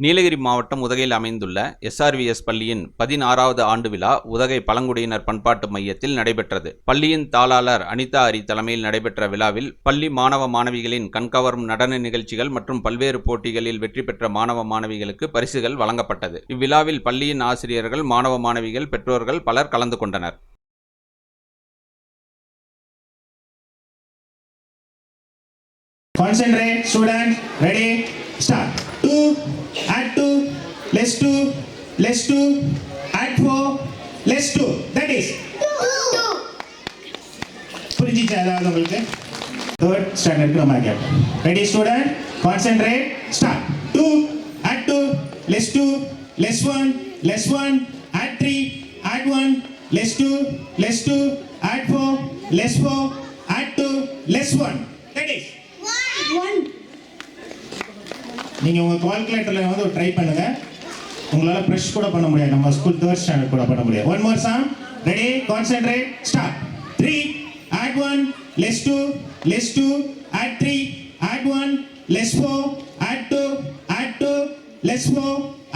நீலகிரி மாவட்டம் உதகையில் அமைந்துள்ள எஸ்ஆர்விஎஸ் பள்ளியின் 16வது ஆண்டு விழா உதகை பழங்குடியினர் பண்பாட்டு மையத்தில் நடைபெற்றது. பள்ளியின் தாளாளர் அனிதா அரி தலைமையில் நடைபெற்ற விழாவில் பள்ளி மாணவ மாணவிகளின் கண்கவரும் நடன நிகழ்ச்சிகள் மற்றும் பல்வேறு போட்டிகளில் வெற்றி பெற்ற மாணவ மாணவிகளுக்கு பரிசுகள் வழங்கப்பட்டது. இவ்விழாவில் பள்ளியின் ஆசிரியர்கள், மாணவ மாணவிகள், பெற்றோர்கள் பலர் கலந்து கொண்டனர். Concentrate, students. Ready? Start. 2, add 2, less 2, less 2, add 4, less 2. That is 2. புரிஞ்சிச்சா அதாவது உங்களுக்கு? Third standard நம்ம கேட்போம். Ready, student? Concentrate. Start. 2, add 2, less 2, less 1, less 1, add 3, add 1, less 2, less 2, add 4, less 4, add 2, less 1. That is 1. நீங்க உங்க கால்குலேட்டர்ல வந்து try பண்ணுங்க. உங்களால பிரஷ் கூட பண்ண முடியாது. நம்ம ஸ்கூல் 3rd ஸ்டாண்டர்ட் கூட பண்ண முடியாது. One more song. Ready? Concentrate. Start. 3, add 1, less 2, less 2, add 3, add 1, less 4, add 2, add 2, less 4,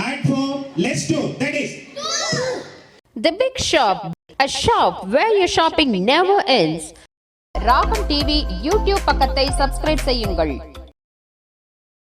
add 4, less 2. That is 2. The Big Shop, a shop where your shopping never ends. ராகம் TV YouTube பக்கத்தை subscribe செய்யுங்கள்.